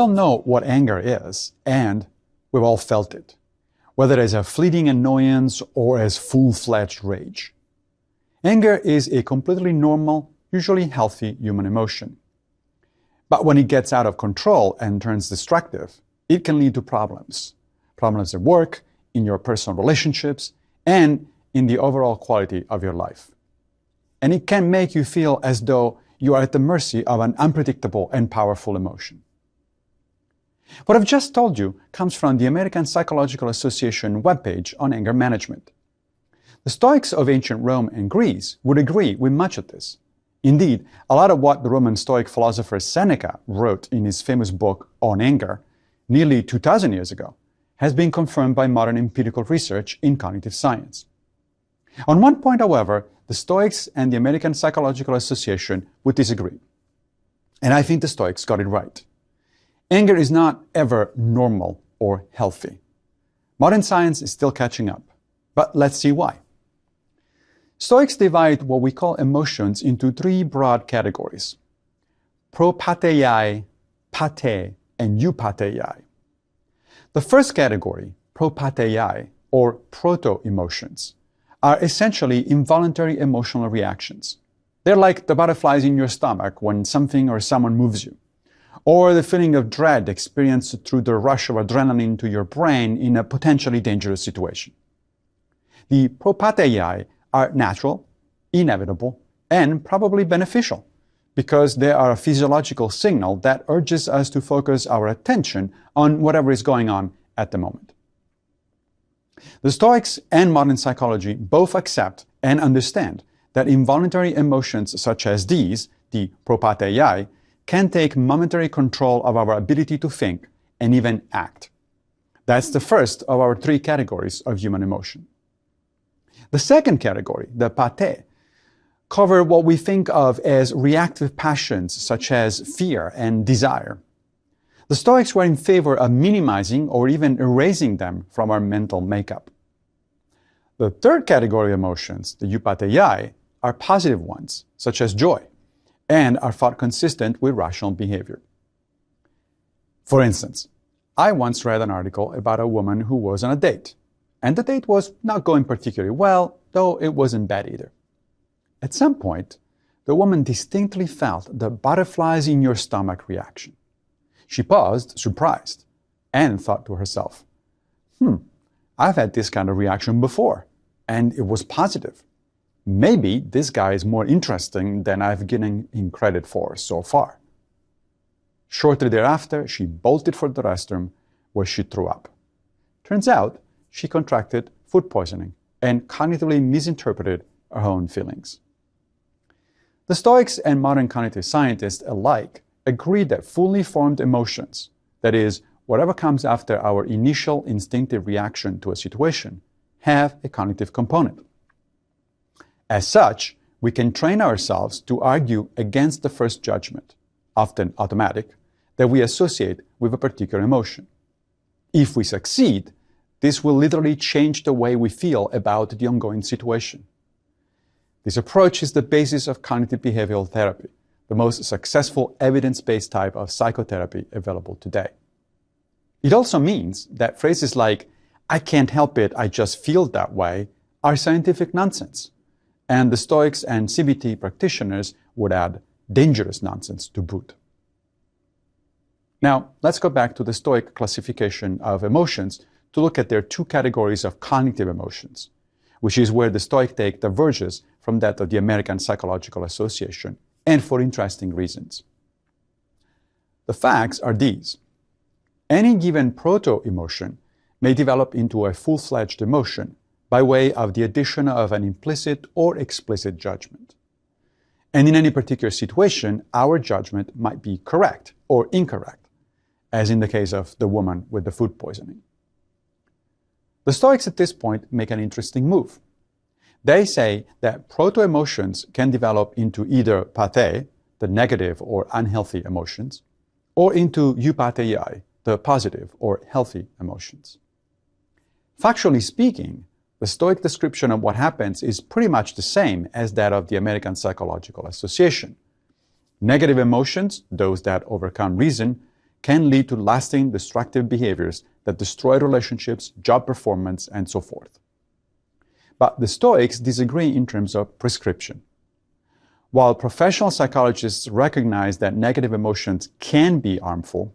We all know what anger is, and we've all felt it, whether as a fleeting annoyance or as full-fledged rage. Anger is a completely normal, usually healthy human emotion. But when it gets out of control and turns destructive, it can lead to problems. Problems at work, in your personal relationships, and in the overall quality of your life. And it can make you feel as though you are at the mercy of an unpredictable and powerful emotion. What I've just told you comes from the American Psychological Association webpage on anger management. The Stoics of ancient Rome and Greece would agree with much of this. Indeed, a lot of what the Roman Stoic philosopher Seneca wrote in his famous book On Anger, nearly 2,000 years ago, has been confirmed by modern empirical research in cognitive science. On one point, however, the Stoics and the American Psychological Association would disagree. And I think the Stoics got it right. Anger is not ever normal or healthy. Modern science is still catching up, but let's see why. Stoics divide what we call emotions into three broad categories: propateiai, pate, and eupateiai. The first category, propateiai, or proto-emotions, are essentially involuntary emotional reactions. They're like the butterflies in your stomach when something or someone moves you, or the feeling of dread experienced through the rush of adrenaline to your brain in a potentially dangerous situation. The propateiai are natural, inevitable, and probably beneficial, because they are a physiological signal that urges us to focus our attention on whatever is going on at the moment. The Stoics and modern psychology both accept and understand that involuntary emotions such as these, the propateiai, can take momentary control of our ability to think and even act. That's the first of our three categories of human emotion. The second category, the pate, cover what we think of as reactive passions such as fear and desire. The Stoics were in favor of minimizing or even erasing them from our mental makeup. The third category of emotions, the eupateiai, are positive ones, such as joy, and are thought consistent with rational behavior. For instance, I once read an article about a woman who was on a date, and the date was not going particularly well, though it wasn't bad either. At some point, the woman distinctly felt the butterflies in your stomach reaction. She paused, surprised, and thought to herself, I've had this kind of reaction before, and it was positive. Maybe this guy is more interesting than I've given him credit for so far. Shortly thereafter, she bolted for the restroom, where she threw up. Turns out, she contracted food poisoning and cognitively misinterpreted her own feelings. The Stoics and modern cognitive scientists alike agree that fully formed emotions, that is, whatever comes after our initial instinctive reaction to a situation, have a cognitive component. As such, we can train ourselves to argue against the first judgment, often automatic, that we associate with a particular emotion. If we succeed, this will literally change the way we feel about the ongoing situation. This approach is the basis of cognitive behavioral therapy, the most successful evidence-based type of psychotherapy available today. It also means that phrases like, "I can't help it, I just feel that way," are scientific nonsense, and the Stoics and CBT practitioners would add dangerous nonsense to boot. Now, let's go back to the Stoic classification of emotions to look at their two categories of cognitive emotions, which is where the Stoic take diverges from that of the American Psychological Association, and for interesting reasons. The facts are these. Any given proto-emotion may develop into a full-fledged emotion by way of the addition of an implicit or explicit judgment. And in any particular situation, our judgment might be correct or incorrect, as in the case of the woman with the food poisoning. The Stoics at this point make an interesting move. They say that proto-emotions can develop into either pate, the negative or unhealthy emotions, or into eupateiai, the positive or healthy emotions. Factually speaking, the Stoic description of what happens is pretty much the same as that of the American Psychological Association. Negative emotions, those that overcome reason, can lead to lasting destructive behaviors that destroy relationships, job performance, and so forth. But the Stoics disagree in terms of prescription. While professional psychologists recognize that negative emotions can be harmful,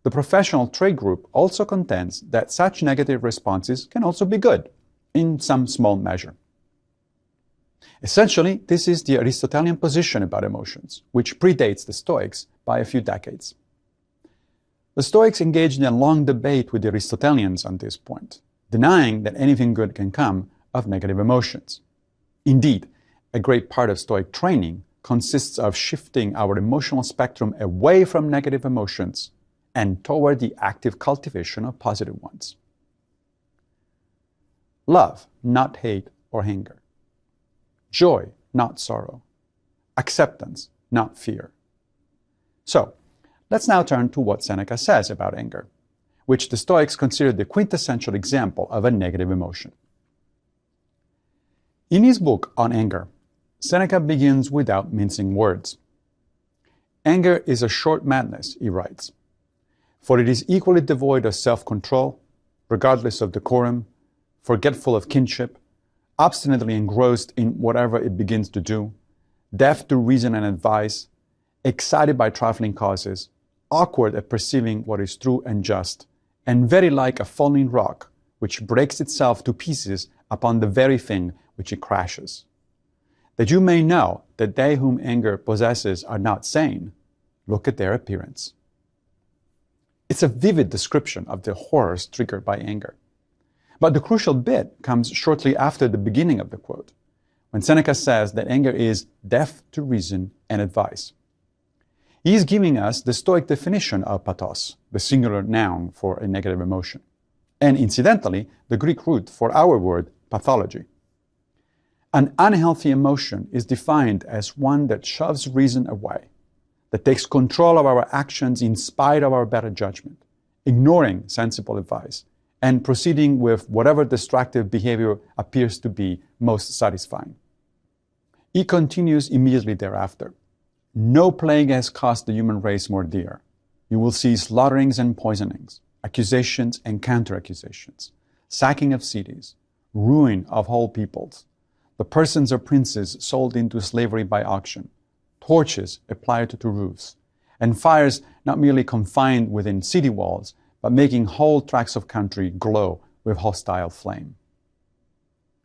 the professional trade group also contends that such negative responses can also be good, in some small measure. Essentially, this is the Aristotelian position about emotions, which predates the Stoics by a few decades. The Stoics engaged in a long debate with the Aristotelians on this point, denying that anything good can come of negative emotions. Indeed, a great part of Stoic training consists of shifting our emotional spectrum away from negative emotions and toward the active cultivation of positive ones. Love, not hate or anger. Joy, not sorrow. Acceptance, not fear. So, let's now turn to what Seneca says about anger, which the Stoics consider the quintessential example of a negative emotion. In his book on anger, Seneca begins without mincing words. Anger is a short madness, he writes, for it is equally devoid of self-control, regardless of decorum, forgetful of kinship, obstinately engrossed in whatever it begins to do, deaf to reason and advice, excited by trifling causes, awkward at perceiving what is true and just, and very like a falling rock which breaks itself to pieces upon the very thing which it crashes. That you may know that they whom anger possesses are not sane, look at their appearance. It's a vivid description of the horrors triggered by anger. But the crucial bit comes shortly after the beginning of the quote, when Seneca says that anger is deaf to reason and advice. He is giving us the Stoic definition of pathos, the singular noun for a negative emotion, and incidentally, the Greek root for our word pathology. An unhealthy emotion is defined as one that shoves reason away, that takes control of our actions in spite of our better judgment, ignoring sensible advice, and proceeding with whatever destructive behavior appears to be most satisfying. He continues immediately thereafter. No plague has cost the human race more dear. You will see slaughterings and poisonings, accusations and counter-accusations, sacking of cities, ruin of whole peoples, the persons of princes sold into slavery by auction, torches applied to roofs, and fires not merely confined within city walls, but making whole tracts of country glow with hostile flame.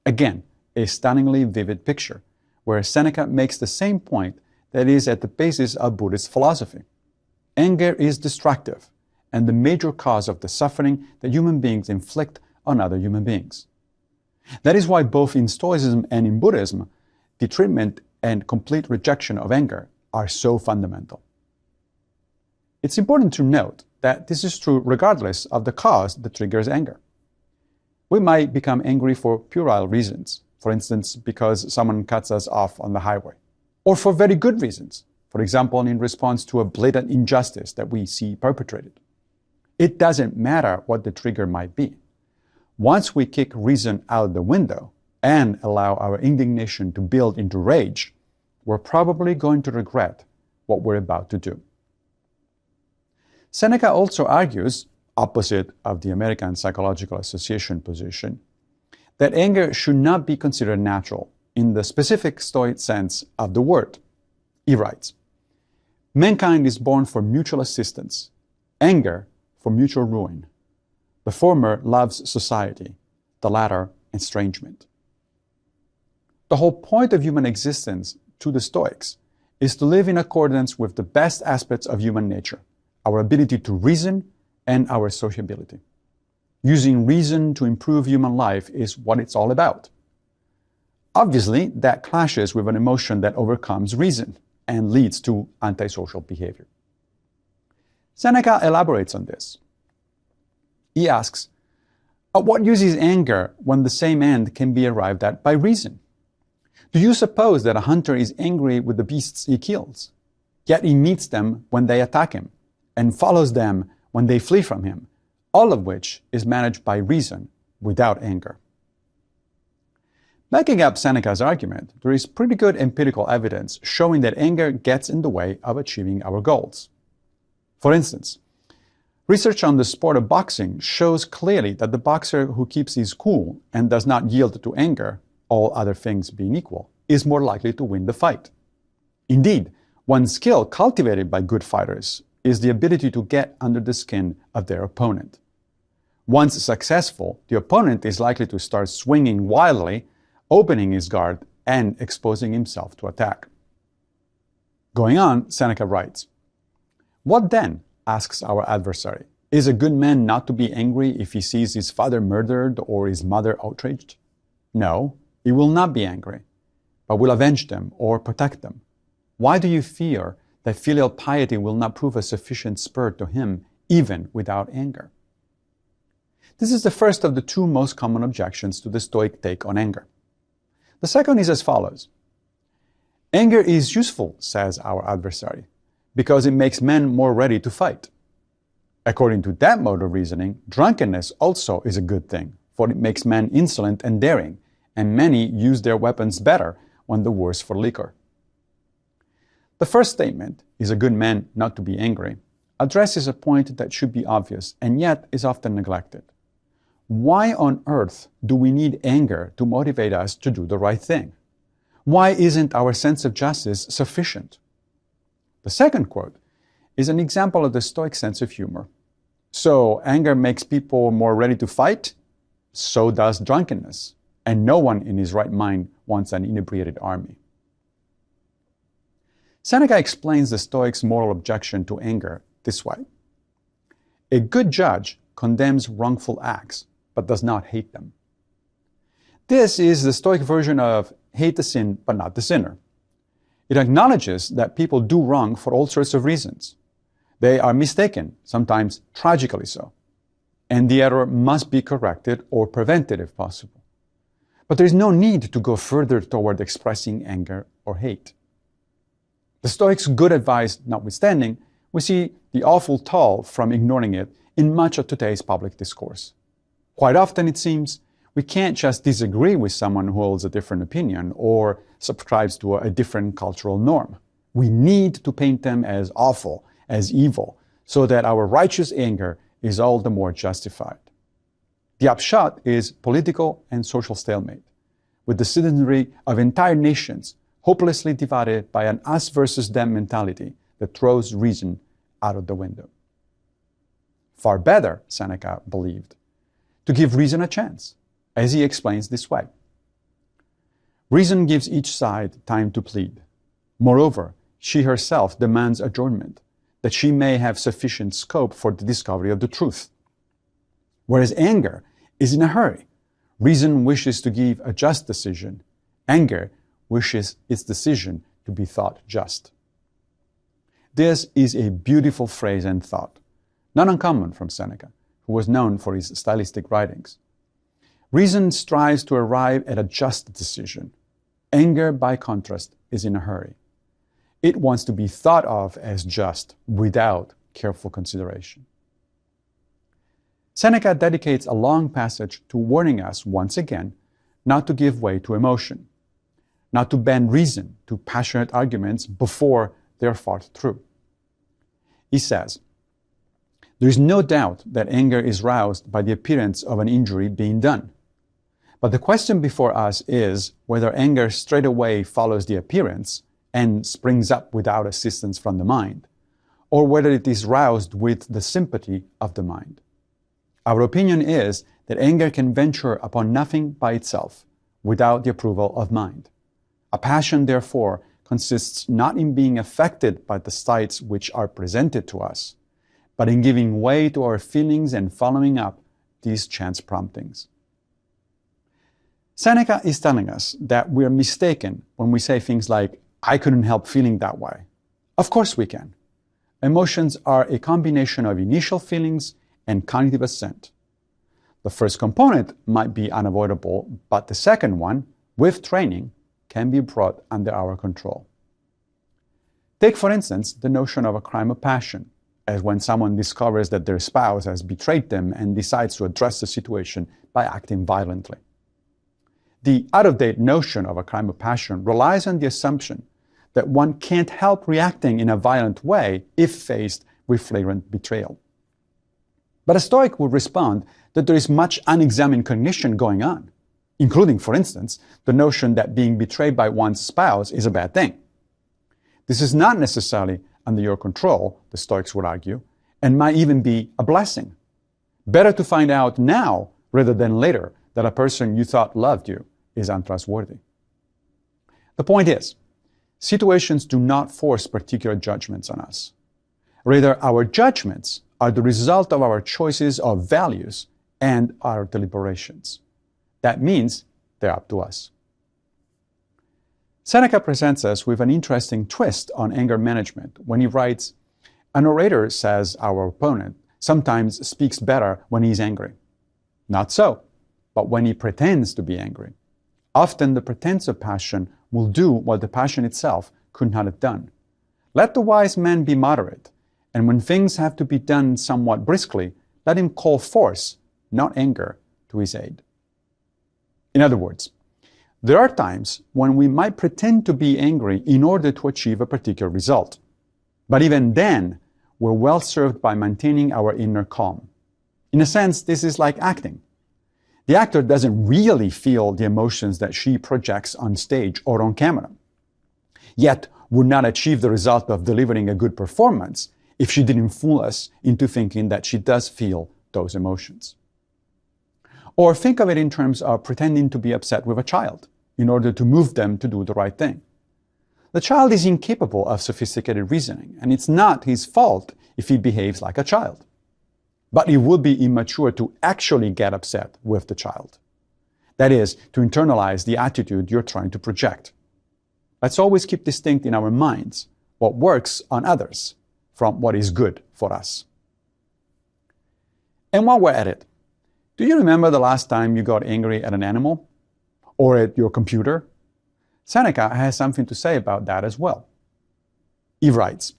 Again, a stunningly vivid picture, where Seneca makes the same point that is at the basis of Buddhist philosophy. Anger is destructive and the major cause of the suffering that human beings inflict on other human beings. That is why both in Stoicism and in Buddhism, the treatment and complete rejection of anger are so fundamental. It's important to note that this is true regardless of the cause that triggers anger. We might become angry for puerile reasons, for instance, because someone cuts us off on the highway, or for very good reasons, for example, in response to a blatant injustice that we see perpetrated. It doesn't matter what the trigger might be. Once we kick reason out the window and allow our indignation to build into rage, we're probably going to regret what we're about to do. Seneca also argues, opposite of the American Psychological Association position, that anger should not be considered natural in the specific Stoic sense of the word. He writes, "Mankind is born for mutual assistance, anger for mutual ruin. The former loves society, the latter estrangement." The whole point of human existence to the Stoics is to live in accordance with the best aspects of human nature, our ability to reason and our sociability. Using reason to improve human life is what it's all about. Obviously, that clashes with an emotion that overcomes reason and leads to antisocial behavior. Seneca elaborates on this. He asks, what use is anger when the same end can be arrived at by reason? Do you suppose that a hunter is angry with the beasts he kills, yet he meets them when they attack him, and follows them when they flee from him, all of which is managed by reason without anger? Backing up Seneca's argument, there is pretty good empirical evidence showing that anger gets in the way of achieving our goals. For instance, Research on the sport of boxing shows clearly that the boxer who keeps his cool and does not yield to anger, all other things being equal, is more likely to win the fight. Indeed, one skill cultivated by good fighters is the ability to get under the skin of their opponent. Once successful, the opponent is likely to start swinging wildly, opening his guard, and exposing himself to attack. Going on, Seneca writes, "What then?" asks our adversary. "Is a good man not to be angry if he sees his father murdered or his mother outraged? No, he will not be angry, but will avenge them or protect them. Why do you fear that filial piety will not prove a sufficient spur to him even without anger?" This is the first of the two most common objections to the Stoic take on anger. The second is as follows. "Anger is useful," says our adversary, "because it makes men more ready to fight." According to that mode of reasoning, drunkenness also is a good thing, for it makes men insolent and daring, and many use their weapons better when the worse for liquor. The first statement, "Is a good man not to be angry?" addresses a point that should be obvious and yet is often neglected. Why on earth do we need anger to motivate us to do the right thing? Why isn't our sense of justice sufficient? The second quote is an example of the Stoic sense of humor. So anger makes people more ready to fight? So does drunkenness. And no one in his right mind wants an inebriated army. Seneca explains the Stoics' moral objection to anger this way. "A good judge condemns wrongful acts, but does not hate them." This is the Stoic version of hate the sin, but not the sinner. It acknowledges that people do wrong for all sorts of reasons. They are mistaken, sometimes tragically so, and the error must be corrected or prevented if possible. But there is no need to go further toward expressing anger or hate. The Stoics' good advice notwithstanding, we see the awful toll from ignoring it in much of today's public discourse. Quite often, it seems, we can't just disagree with someone who holds a different opinion or subscribes to a different cultural norm. We need to paint them as awful, as evil, so that our righteous anger is all the more justified. The upshot is political and social stalemate, with the citizenry of entire nations hopelessly divided by an us versus them mentality that throws reason out of the window. Far better, Seneca believed, to give reason a chance, as he explains this way. "Reason gives each side time to plead. Moreover, she herself demands adjournment, that she may have sufficient scope for the discovery of the truth. Whereas anger is in a hurry. Reason wishes to give a just decision. Anger wishes its decision to be thought just." This is a beautiful phrase and thought, not uncommon from Seneca, who was known for his stylistic writings. Reason strives to arrive at a just decision. Anger, by contrast, is in a hurry. It wants to be thought of as just without careful consideration. Seneca dedicates a long passage to warning us once again not to give way to emotion, not to bend reason to passionate arguments before they're thought through. He says, "There is no doubt that anger is roused by the appearance of an injury being done. But the question before us is whether anger straightaway follows the appearance and springs up without assistance from the mind, or whether it is roused with the sympathy of the mind. Our opinion is that anger can venture upon nothing by itself, without the approval of mind. A passion, therefore, consists not in being affected by the sights which are presented to us, but in giving way to our feelings and following up these chance promptings." Seneca is telling us that we're mistaken when we say things like, "I couldn't help feeling that way." Of course we can. Emotions are a combination of initial feelings and cognitive assent. The first component might be unavoidable, but the second one, with training, can be brought under our control. Take, for instance, the notion of a crime of passion, as when someone discovers that their spouse has betrayed them and decides to address the situation by acting violently. The out-of-date notion of a crime of passion relies on the assumption that one can't help reacting in a violent way if faced with flagrant betrayal. But a Stoic would respond that there is much unexamined cognition going on, including, for instance, the notion that being betrayed by one's spouse is a bad thing. This is not necessarily under your control, the Stoics would argue, and might even be a blessing. Better to find out now rather than later that a person you thought loved you is untrustworthy. The point is, situations do not force particular judgments on us. Rather, our judgments are the result of our choices of values and our deliberations. That means they're up to us. Seneca presents us with an interesting twist on anger management when he writes, "An orator, says our opponent, sometimes speaks better when he's angry. Not so, but when he pretends to be angry. Often the pretense of passion will do what the passion itself could not have done. Let the wise man be moderate, and when things have to be done somewhat briskly, let him call force, not anger, to his aid." In other words, there are times when we might pretend to be angry in order to achieve a particular result. But even then, we're well served by maintaining our inner calm. In a sense, this is like acting. The actor doesn't really feel the emotions that she projects on stage or on camera, yet would not achieve the result of delivering a good performance if she didn't fool us into thinking that she does feel those emotions. Or think of it in terms of pretending to be upset with a child in order to move them to do the right thing. The child is incapable of sophisticated reasoning, and it's not his fault if he behaves like a child. But it would be immature to actually get upset with the child. That is, to internalize the attitude you're trying to project. Let's always keep distinct in our minds what works on others from what is good for us. And while we're at it, do you remember the last time you got angry at an animal? Or at your computer? Seneca has something to say about that as well. He writes,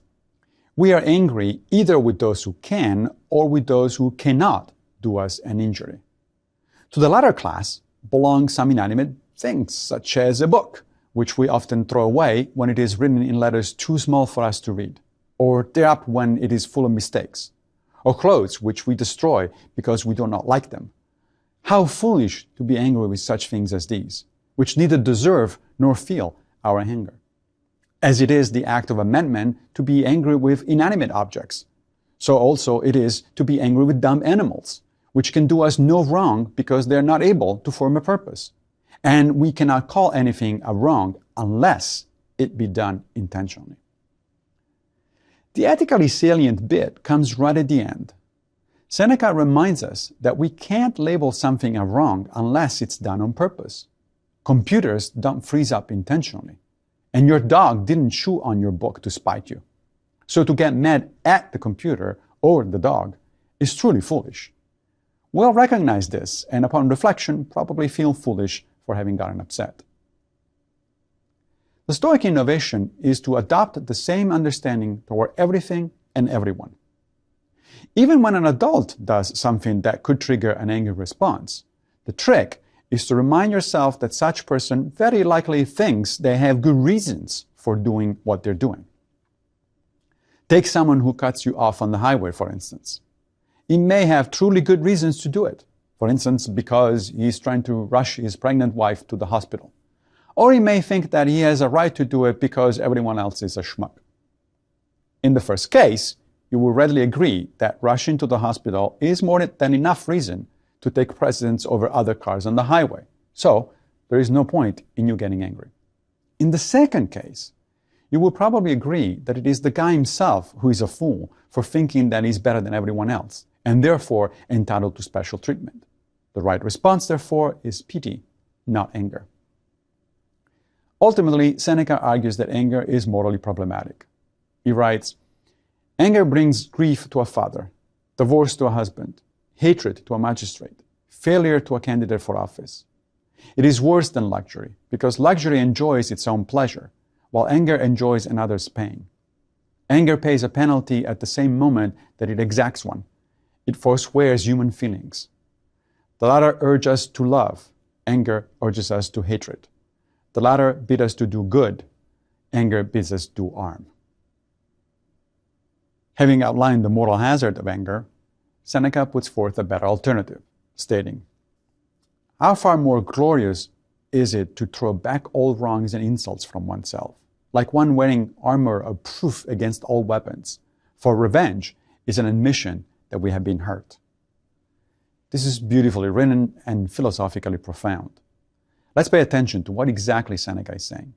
"We are angry either with those who can or with those who cannot do us an injury. To the latter class belong some inanimate things, such as a book, which we often throw away when it is written in letters too small for us to read, or tear up when it is full of mistakes, or clothes which we destroy because we do not like them. How foolish to be angry with such things as these, which neither deserve nor feel our anger. As it is the act of a madman to be angry with inanimate objects, so also it is to be angry with dumb animals, which can do us no wrong because they are not able to form a purpose. And we cannot call anything a wrong unless it be done intentionally." The ethically salient bit comes right at the end. Seneca reminds us that we can't label something a wrong unless it's done on purpose. Computers don't freeze up intentionally, and your dog didn't chew on your book to spite you. So to get mad at the computer or the dog is truly foolish. We'll recognize this, and upon reflection, probably feel foolish for having gotten upset. The Stoic innovation is to adopt the same understanding toward everything and everyone. Even when an adult does something that could trigger an angry response, the trick is to remind yourself that such person very likely thinks they have good reasons for doing what they're doing. Take someone who cuts you off on the highway, for instance. He may have truly good reasons to do it, for instance, because he's trying to rush his pregnant wife to the hospital. Or he may think that he has a right to do it because everyone else is a schmuck. In the first case, you will readily agree that rushing to the hospital is more than enough reason to take precedence over other cars on the highway. So there is no point in you getting angry. In the second case, you will probably agree that it is the guy himself who is a fool for thinking that he's better than everyone else, and therefore entitled to special treatment. The right response, therefore, is pity, not anger. Ultimately, Seneca argues that anger is morally problematic. He writes, "Anger brings grief to a father, divorce to a husband, hatred to a magistrate, failure to a candidate for office. It is worse than luxury, because luxury enjoys its own pleasure, while anger enjoys another's pain. Anger pays a penalty at the same moment that it exacts one. It forswears human feelings. The latter urge us to love, anger urges us to hatred. The latter bid us to do good, anger bids us do harm." Having outlined the moral hazard of anger, Seneca puts forth a better alternative, stating, "How far more glorious is it to throw back all wrongs and insults from oneself, like one wearing armor of proof against all weapons, for revenge is an admission that we have been hurt." This is beautifully written and philosophically profound. Let's pay attention to what exactly Seneca is saying.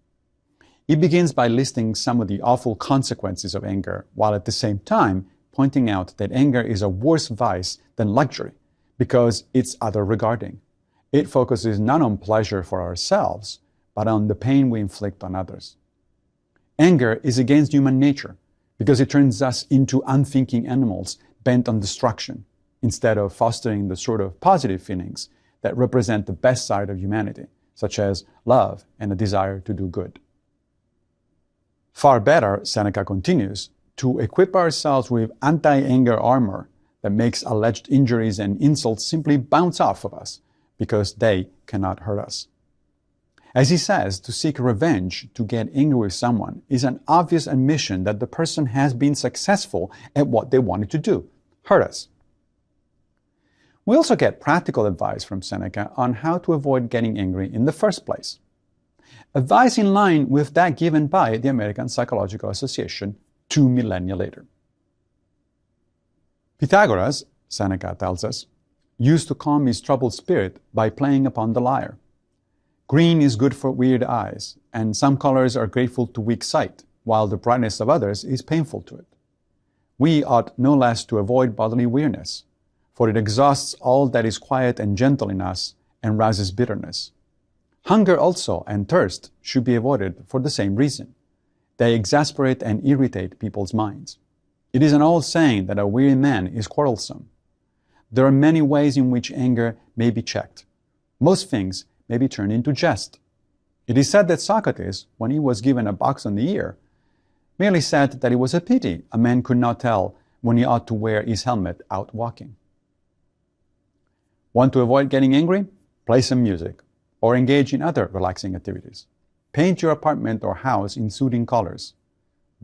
He begins by listing some of the awful consequences of anger, while at the same time pointing out that anger is a worse vice than luxury because it's other-regarding. It focuses not on pleasure for ourselves, but on the pain we inflict on others. Anger is against human nature because it turns us into unthinking animals bent on destruction, instead of fostering the sort of positive feelings that represent the best side of humanity, such as love and a desire to do good. Far better, Seneca continues, to equip ourselves with anti-anger armor that makes alleged injuries and insults simply bounce off of us because they cannot hurt us. As he says, to seek revenge, to get angry with someone, is an obvious admission that the person has been successful at what they wanted to do, hurt us. We also get practical advice from Seneca on how to avoid getting angry in the first place. Advice in line with that given by the American Psychological Association 2 millennia later. Pythagoras, Seneca tells us, used to calm his troubled spirit by playing upon the lyre. Green is good for wearied eyes, and some colors are grateful to weak sight, while the brightness of others is painful to it. We ought no less to avoid bodily weariness, for it exhausts all that is quiet and gentle in us and rouses bitterness. Hunger also and thirst should be avoided for the same reason. They exasperate and irritate people's minds. It is an old saying that a weary man is quarrelsome. There are many ways in which anger may be checked. Most things may be turned into jest. It is said that Socrates, when he was given a box on the ear, merely said that it was a pity a man could not tell when he ought to wear his helmet out walking. Want to avoid getting angry? Play some music, or engage in other relaxing activities. Paint your apartment or house in soothing colors.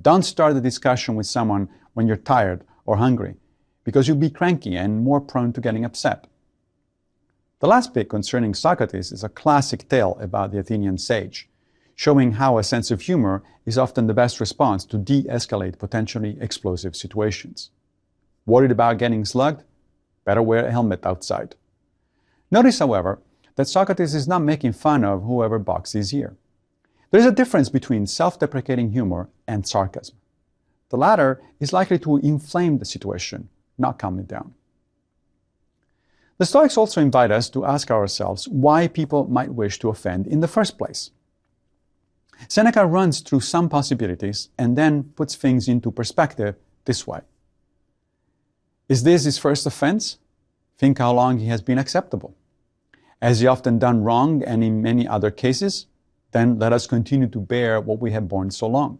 Don't start a discussion with someone when you're tired or hungry, because you'll be cranky and more prone to getting upset. The last bit concerning Socrates is a classic tale about the Athenian sage, showing how a sense of humor is often the best response to de-escalate potentially explosive situations. Worried about getting slugged? Better wear a helmet outside. Notice, however, that Socrates is not making fun of whoever boxed his ear. There is a difference between self-deprecating humor and sarcasm. The latter is likely to inflame the situation, not calm it down. The Stoics also invite us to ask ourselves why people might wish to offend in the first place. Seneca runs through some possibilities and then puts things into perspective this way. Is this his first offense? Think how long he has been acceptable. Has he often done wrong and in many other cases? Then let us continue to bear what we have borne so long.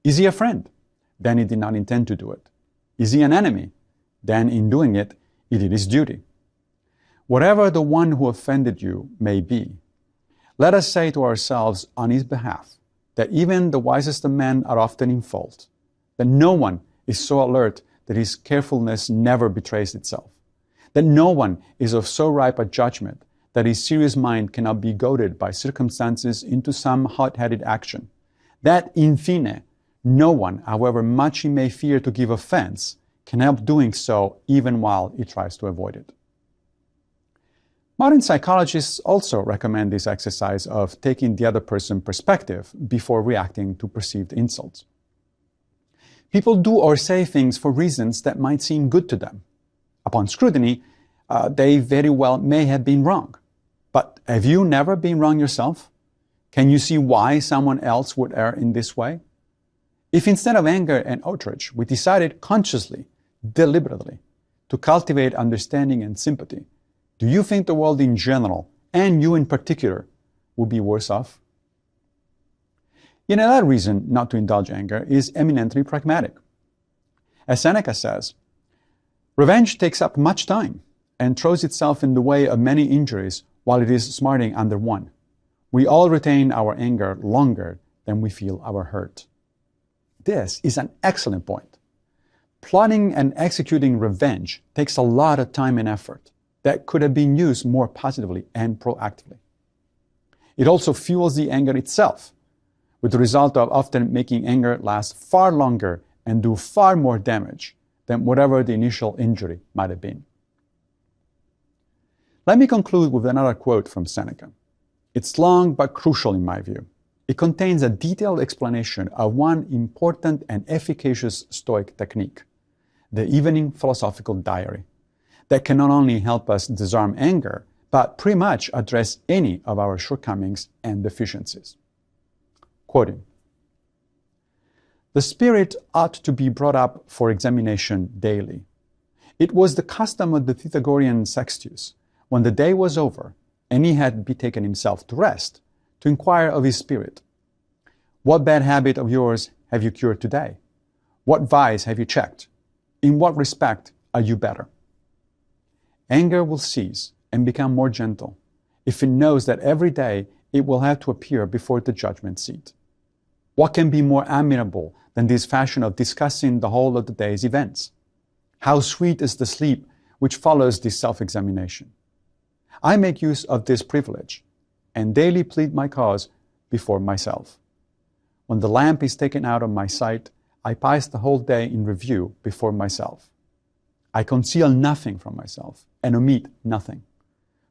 Is he a friend? Then he did not intend to do it. Is he an enemy? Then in doing it, he did his duty. Whatever the one who offended you may be, let us say to ourselves on his behalf that even the wisest of men are often in fault, that no one is so alert that his carefulness never betrays itself, that no one is of so ripe a judgment that his serious mind cannot be goaded by circumstances into some hot-headed action, that, in fine, no one, however much he may fear to give offense, can help doing so even while he tries to avoid it. Modern psychologists also recommend this exercise of taking the other person's perspective before reacting to perceived insults. People do or say things for reasons that might seem good to them. Upon scrutiny, they very well may have been wrong. But have you never been wrong yourself? Can you see why someone else would err in this way? If instead of anger and outrage, we decided consciously, deliberately, to cultivate understanding and sympathy, do you think the world in general, and you in particular, would be worse off? Yet another reason not to indulge anger is eminently pragmatic. As Seneca says, revenge takes up much time and throws itself in the way of many injuries while it is smarting under one. We all retain our anger longer than we feel our hurt. This is an excellent point. Plotting and executing revenge takes a lot of time and effort that could have been used more positively and proactively. It also fuels the anger itself, with the result of often making anger last far longer and do far more damage than whatever the initial injury might have been. Let me conclude with another quote from Seneca. It's long but crucial in my view. It contains a detailed explanation of one important and efficacious Stoic technique, the evening philosophical diary, that can not only help us disarm anger, but pretty much address any of our shortcomings and deficiencies. Quoting, "The spirit ought to be brought up for examination daily. It was the custom of the Pythagorean Sextus, when the day was over, and he had betaken himself to rest, to inquire of his spirit, 'What bad habit of yours have you cured today? What vice have you checked? In what respect are you better?' Anger will cease and become more gentle if it knows that every day it will have to appear before the judgment seat. What can be more amiable than this fashion of discussing the whole of the day's events? How sweet is the sleep which follows this self-examination! I make use of this privilege, and daily plead my cause before myself. When the lamp is taken out of my sight, I pass the whole day in review before myself. I conceal nothing from myself and omit nothing.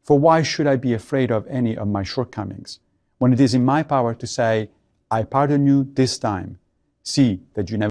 For why should I be afraid of any of my shortcomings, when it is in my power to say, 'I pardon you this time. See that you never